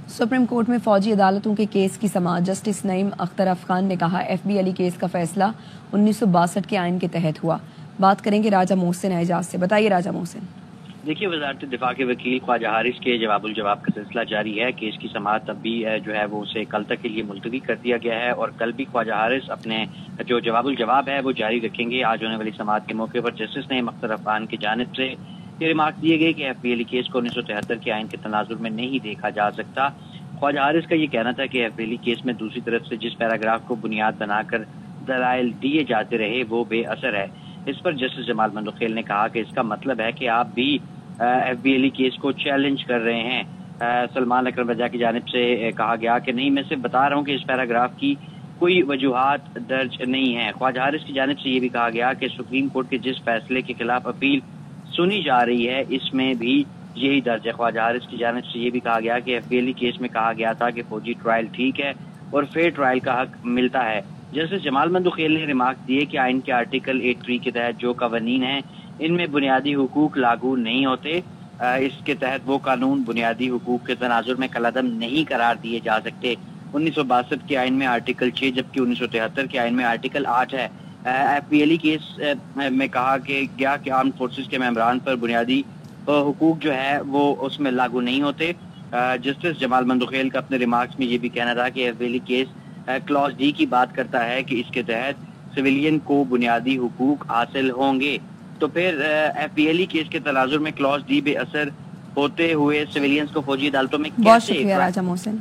Supreme court میں فوجی عدالتوں کے کیس کی سماعت جسٹس نعیم اختر افغان نے کہا ایف بی علی کیس کا فیصلہ 1962 کے آئین کے تحت ہوا۔ بات کریں گے راجہ محسن اعجاز سے۔ بتائیے راجہ محسن۔ دیکھیے، وزارت دفاع کے وکیل خواجہ حارث کے جواب الجواب کا سلسلہ جاری ہے۔ کیس کی سماعت اب بھی جو ہے وہ اسے کل تک کے لیے ملتوی کر دیا گیا ہے اور کل بھی خواجہ حارث اپنے جو جواب الجواب ہے وہ جاری رکھیں گے۔ آج ہونے والی سماعت کے موقع پر جسٹس نعیم اختر افغان کی جانب سے یہ ریمارک دیے گئے کہ ایف بی علی کیس کو 1973 کے آئین کے تناظر میں نہیں دیکھا جا سکتا۔ خواجہ حارث کا یہ کہنا تھا کہ ایف بی علی کیس میں دوسری طرف سے جس پیراگراف کو بنیاد بنا کر دلائل دیے جاتے رہے وہ بے اثر ہے۔ اس پر جسٹس جمال مندوخیل نے کہا کہ اس کا مطلب ہے کہ آپ بھی ایف بی علی کیس کو چیلنج کر رہے ہیں۔ سلمان اکرم رضا کی جانب سے کہا گیا کہ نہیں، میں صرف بتا رہا ہوں کہ اس پیراگراف کی کوئی وجوہات درج نہیں ہے۔ خواجہ حارث کی جانب سے یہ بھی کہا گیا کہ سپریم کورٹ کے جس فیصلے کے خلاف اپیل سنی جا رہی ہے اس میں بھی یہی درج ہے۔ خواجہ حارث کی جانب سے یہ بھی کہا گیا کہ ایف بی علی کیس میں کہا گیا تھا کہ فوجی ٹرائل ٹھیک ہے اور فیئر ٹرائل کا حق ملتا ہے۔ جسٹس جمال مندوخیل نے ریمارک دیے کہ آئین کے آرٹیکل 83 کے تحت جو قوانین ہیں ان میں بنیادی حقوق لاگو نہیں ہوتے۔ اس کے تحت وہ قانون بنیادی حقوق کے تناظر میں کالعدم نہیں قرار دیے جا سکتے۔ 1962 کے آئین میں آرٹیکل 6 جبکہ 1973 کے آئین میں آرٹیکل 8 ہے۔ ایف بی علی کیس میں کہا کہ گیا کہ آرمڈ فورسز کے ممبران پر بنیادی حقوق جو ہے وہ اس میں لاگو نہیں ہوتے۔ جسٹس جمال مندوخیل کا اپنے ریمارکس میں یہ بھی کہنا تھا کہ ایف بی علی کیس کلاس ڈی کی بات کرتا ہے کہ اس کے تحت سویلین کو بنیادی حقوق حاصل ہوں گے، تو پھر ایف بی علی کیس کے تناظر میں کلاس ڈی بے اثر ہوتے ہوئے سویلینز کو فوجی عدالتوں میں بہت شکریہ راجہ محسن۔